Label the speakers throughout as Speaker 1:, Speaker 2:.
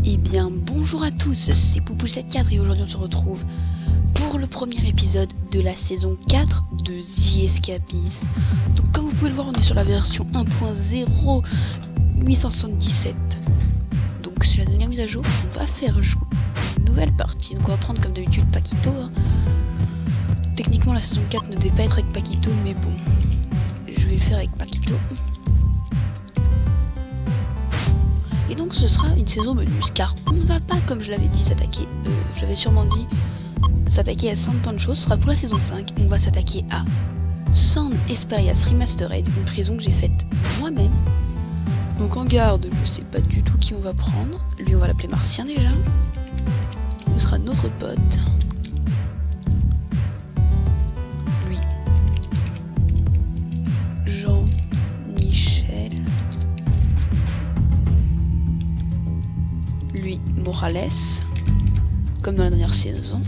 Speaker 1: Eh bien bonjour à tous, c'est Poupoule74 et aujourd'hui on se retrouve pour le premier épisode de la saison 4 de The Escapist. Donc comme vous pouvez le voir, on est sur la version 1.0877. Donc c'est la dernière mise à jour, on va faire jouer une nouvelle partie. Donc on va prendre comme d'habitude Paquito. Techniquement la saison 4 ne devait pas être avec Paquito, mais bon, je vais le faire avec Paquito. Et donc ce sera une saison bonus, car on ne va pas, comme je l'avais dit, s'attaquer, j'avais sûrement dit, s'attaquer à San Pancho. Ce sera pour la saison 5, on va s'attaquer à San Esperias Remastered, une prison que j'ai faite moi-même. Donc en garde, je sais pas du tout qui on va prendre, lui on va l'appeler Martien déjà, ce sera notre pote. Lui, Jean-Michel. Lui, Morales, comme dans la dernière saison.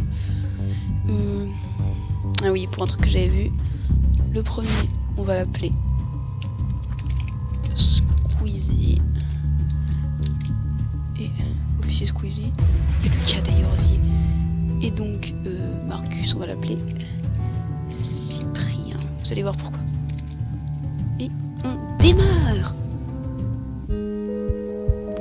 Speaker 1: Ah oui, pour un truc que j'avais vu, le premier, on va l'appeler Squeezie. Et officier Squeezie. Et Lucas d'ailleurs aussi. Et donc, Marcus, on va l'appeler Cyprien. Vous allez voir pourquoi. Et on démarre!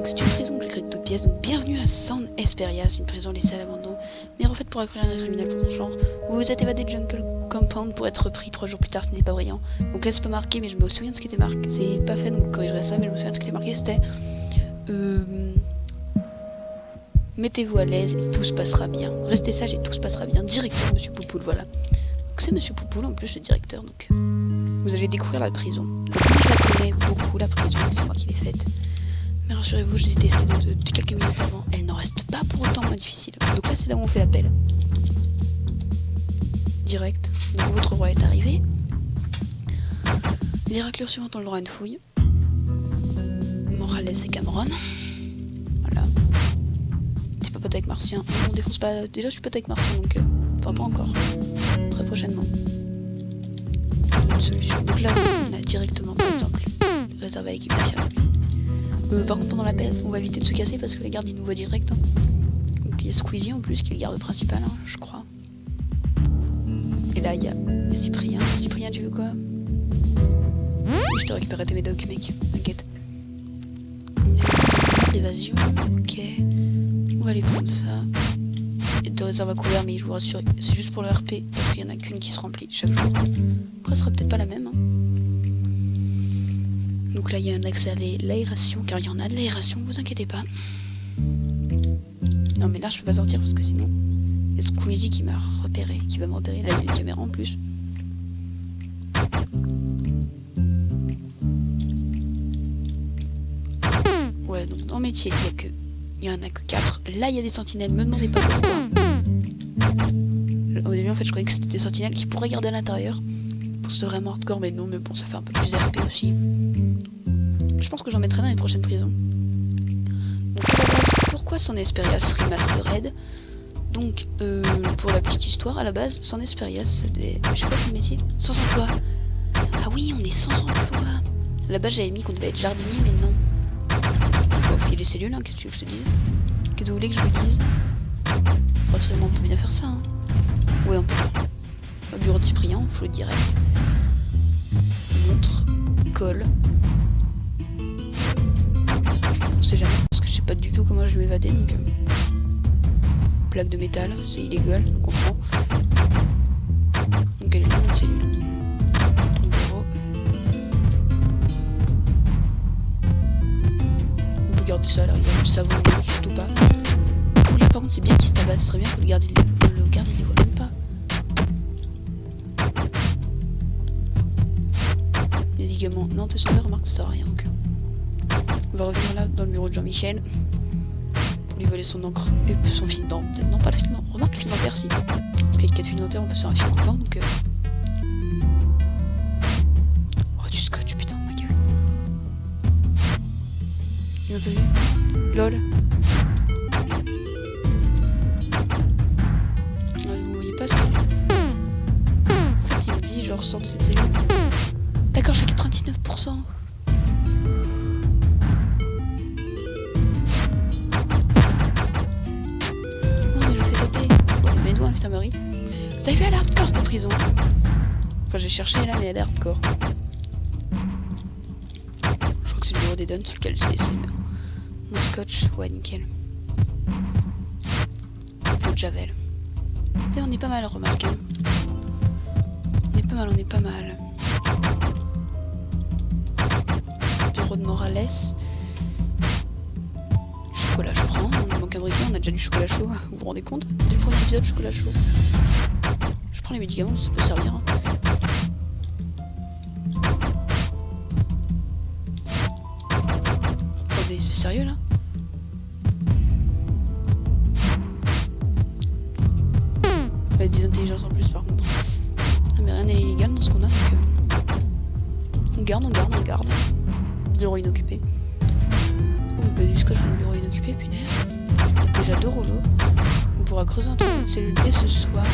Speaker 1: C'est une prison que j'ai créée de toutes pièces, donc bienvenue à San Esperias, une prison laissée à l'abandon, mais refaite pour accueillir un criminel pour son genre. Vous vous êtes évadé de Jungle Compound pour être repris 3 jours plus tard, ce n'est pas brillant. Donc là c'est pas marqué, mais je me souviens de ce qui était marqué, c'est pas fait donc je corrigerai ça, mais je me souviens de ce qui était marqué, c'était mettez-vous à l'aise et tout se passera bien. Restez sage et tout se passera bien. Directeur Monsieur Poupoule, voilà. Donc c'est Monsieur Poupoule en plus le directeur, donc vous allez découvrir la prison. Donc moi je la connais beaucoup la prison, c'est moi qui l'ai faite. Mais rassurez-vous, je l'ai testée de quelques minutes avant. Elle n'en reste pas pour autant moins difficile. Donc là, c'est là où on fait l'appel. Direct. Donc votre roi est arrivé. Les raclures suivantes ont le droit à une fouille. Morales et Cameron. Voilà. C'est pas pote avec Martien. On défonce pas. Déjà, je suis pote avec Martien, donc. Enfin, pas encore. Très prochainement. Une solution. Donc là, on a directement, par exemple, réservé à l'équipe d'affaires. Par contre pendant l'appel on va éviter de se casser parce que les gardes ils nous voient direct. Donc il y a Squeezie en plus qui est le garde principal je crois. Et là il y a Cyprien. Cyprien tu veux quoi? Je te récupérerai tes médocs mec, t'inquiète. D'évasion, ok. On va aller prendre ça. Et de réserve à couvert mais je vous rassure, c'est juste pour le RP parce qu'il y en a qu'une qui se remplit chaque jour. Après ce sera peut-être pas la même Donc là il y a un accès à l'aération, car il y en a de l'aération, vous inquiétez pas. Non mais là je peux pas sortir parce que sinon il y a Squeezie qui m'a repéré, qui va me repérer. Là il y a une caméra en plus. Ouais donc dans le métier il y en a que 4. Là il y a des sentinelles, me demandez pas pourquoi. Au début en fait je croyais que c'était des sentinelles qui pourraient garder à l'intérieur. Pour ce vraiment hardcore, mais non, mais bon, ça fait un peu plus d'RP aussi. Je pense que j'en mettrai dans les prochaines prisons. Donc à la base, pourquoi San Esperias Remastered? Donc, pour la petite histoire, à la base, San Esperias, ça devait... Je sais pas quel métier. Sans emploi. Ah oui, on est sans emploi. À la base, j'avais mis qu'on devait être jardinier, mais non. Bon, il y a les cellules, qu'est-ce que tu veux que je te dise? Qu'est-ce que vous voulez que je vous dise? Rassurez-moi, on peut bien faire ça, Ouais, on peut faire. Au bureau de Cyprien, faut le direct. Montre, colle. On sait jamais, parce que je sais pas du tout comment je vais m'évader, donc... Plaque de métal, c'est illégal, donc on prend. Donc elle est là, notre cellule. Ton bureau. On peut garder ça, là, il y a le savon, surtout pas. Là, par contre, c'est bien qu'il se tabasse, ce serait bien que le garde, il les voit même pas. Médicaments, non, t'es sans remarque, ça sert à rien donc. On va revenir là dans le bureau de Jean-Michel pour lui voler son encre et son fil dentaire. Non, pas le fil dentaire, remarque le fil dentaire si. Parce qu'avec 4 fils dentaires, on peut se faire un fil encore donc. Oh, du scotch, putain, ma gueule. Il m'a pas vu. Lol. Vous voyez pas ça? En fait, il me dit, je ressors de cette cellule. d'accord, j'ai 99%. Non mais je me fais taper. Bon, mais d'où l'infirmerie? Ça a fait à l'hardcore cette prison. Enfin j'ai cherché là mais elle est hardcore. Je crois que c'est le bureau des Duns sur lequel j'ai laissé mon scotch. Ouais nickel. C'est de Javel. On est pas mal remarque. Hein. On est pas mal. Bureau de Morales. Chocolat je prends, on manque un briquet, on a déjà du chocolat chaud, vous vous rendez compte? Dès le premier épisode, chocolat chaud. Je prends les médicaments, ça peut servir. Hein. Attendez, c'est sérieux là? Il va y a des intelligences en plus par contre. Ah, mais rien n'est illégal dans ce qu'on a donc... On garde. Bureau inoccupé. Oh, il y a du scotch dans le bureau inoccupé, punaise. Déjà 2 rouleaux. On pourra creuser un trou de cellule dès ce soir.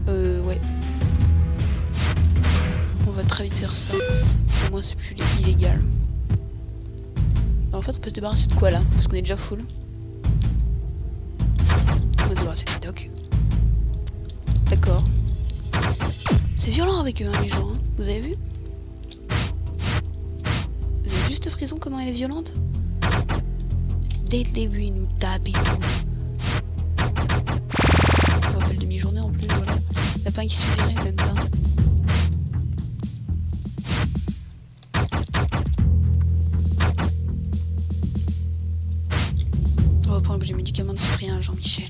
Speaker 1: Ouais. On va très vite faire ça. Au moins c'est plus illégal. En fait on peut se débarrasser de quoi là? Parce qu'on est déjà full. On va se débarrasser de Médoc. D'accord. C'est violent avec eux hein, les gens. Hein. Vous avez vu? Vous avez vu cette prison comment elle est violente? Dès le début ils nous tapent et tout. On fait le demi-journée en plus voilà. Il n'y a pas un qui suffirait même pas. On va prendre les médicaments de Cyprien, Jean-Michel.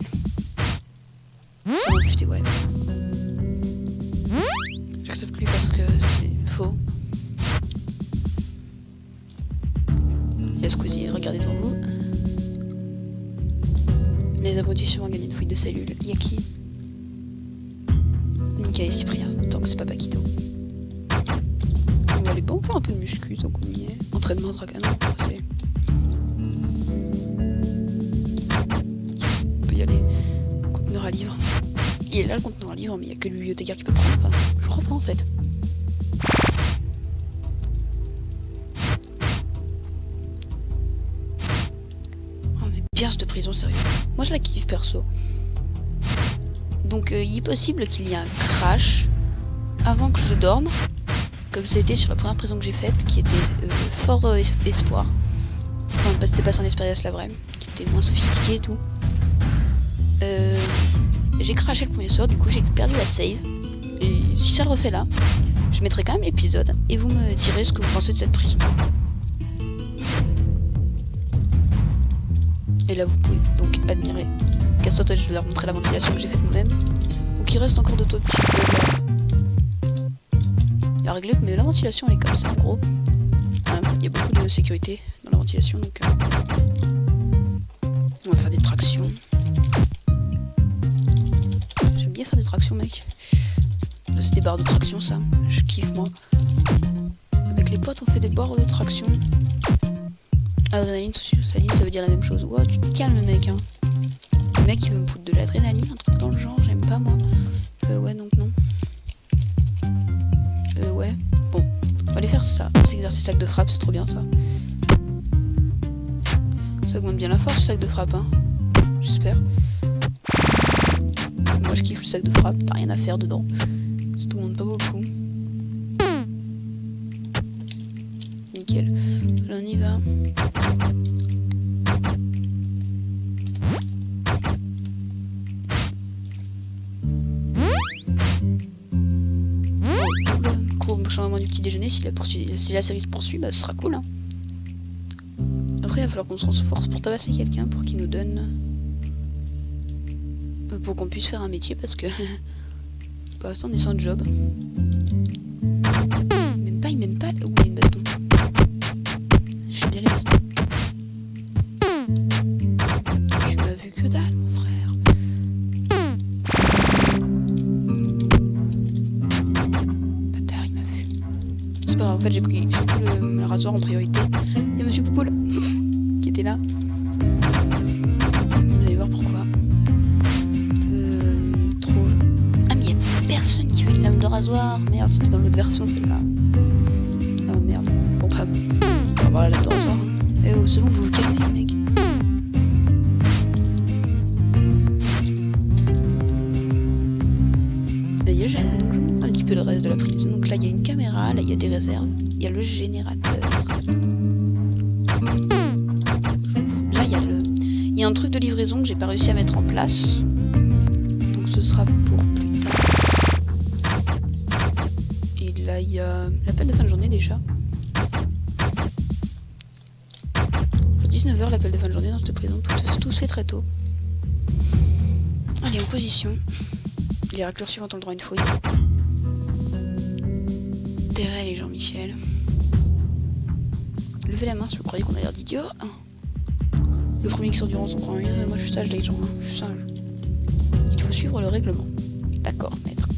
Speaker 1: Ça va putain, ouais. J'accepte plus parce que c'est faux. Laisse Squeezie, regardez devant vous. Les abrutis sûrement gagné une fouille de cellules. Y'a qui? Mika et Cyprien, tant que c'est pas Paquito. On va aller bon faire un peu de muscu tant qu'on y est. Entraînement dragon, c'est... à livre. Il est là le conteneur à livre, mais il n'y a que le bibliothécaire qui peut le prendre. Enfin, je crois pas en fait. Oh mais bien cette prison, sérieux. Moi je la kiffe perso. Donc il est possible qu'il y ait un crash avant que je dorme, comme c'était sur la première prison que j'ai faite, qui était fort espoir. Enfin, c'était pas San Esperias la vraie, qui était moins sophistiquée et tout. J'ai craché le premier soir, du coup j'ai perdu la save. Et si ça le refait là, je mettrai quand même l'épisode et vous me direz ce que vous pensez de cette prison. Et là vous pouvez donc admirer. Casse-toi, je vais leur montrer la ventilation que j'ai faite moi-même. Donc il reste encore de petits à régler, mais la ventilation elle est comme ça en gros. Il y a beaucoup de sécurité dans la ventilation donc on va faire des tractions. Faire des tractions mec. Là c'est des barres de traction ça. Je kiffe moi. Avec les potes on fait des barres de traction. Adrénaline, saline ça veut dire la même chose. Wow tu te calmes mec hein. Le mec il veut me foutre de l'adrénaline, un truc dans le genre, j'aime pas moi. Ouais donc non. Ouais. Bon, on va aller faire ça. S'exercer sac de frappe, c'est trop bien ça. Ça augmente bien la force le sac de frappe hein. J'espère. Moi je kiffe le sac de frappe, t'as rien à faire dedans. Ça te demande pas beaucoup. Nickel. Là on y va. Court changement du petit déjeuner, si la série se poursuit, bah ce sera cool hein. Après il va falloir qu'on se renforce pour tabasser quelqu'un pour qu'il nous donne... pour qu'on puisse faire un métier parce que pour l'instant on est sans job. Il m'aime pas. Ouh, il y a une baston. J'aime bien les bastons. Tu m'as vu que dalle mon frère. Bâtard il m'a vu. C'est pas grave, en fait j'ai pris surtout le rasoir en priorité. Il y a Monsieur Poupoule qui était là. Vous allez voir pourquoi. Trouve. Ah mais il y a personne qui fait une lame de rasoir. Merde, c'était dans l'autre version celle-là. Ah merde. Bon bah, on va voir la lame de rasoir. Eh oh, c'est bon, vous vous calmez les mecs. Donc je vous montre un petit peu le reste de la prison. Donc là il y a une caméra, là il y a des réserves, il y a le générateur. Là il y a un truc de livraison que j'ai pas réussi à mettre en place. Donc ce sera pour plus tard. Et là il y a l'appel de fin de journée déjà. 19h l'appel de fin de journée dans cette prison, tout se fait très tôt. Allez, en position. Les raclures suivantes ont le droit à une fouille. Terrell et Jean-Michel. Levez la main si vous croyez qu'on a l'air d'idiot. Le premier qui sort du rang s'en prend une. Moi je suis sage les gens, je suis sage. Il faut suivre le règlement. D'accord, maître.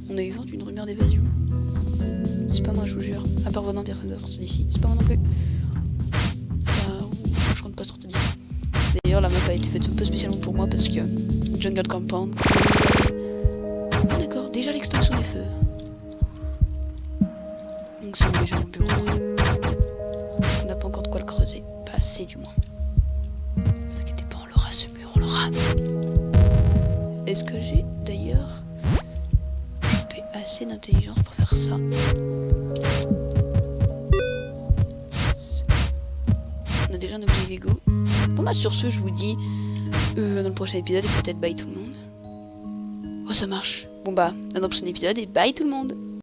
Speaker 1: On a eu vent d'une rumeur d'évasion. C'est pas moi, je vous jure. À part Vonin, personne ne sortir d'ici. C'est pas moi non plus. Je compte pas sortir d'ici. D'ailleurs, la map a été faite un peu spécialement pour moi parce que Jungle Compound. Ah d'accord, déjà l'extinction des feux. Donc c'est déjà mon bureau. On n'a pas encore de quoi le creuser. Pas assez du moins. Ne vous inquiétez pas, on l'aura ce mur, on l'aura. Est-ce que j'ai d'ailleurs assez d'intelligence pour faire ça? On a déjà un objet Lego. Bon bah sur ce je vous dis dans le prochain épisode et peut-être bye tout le monde. Oh ça marche. Bon bah dans le prochain épisode et bye tout le monde.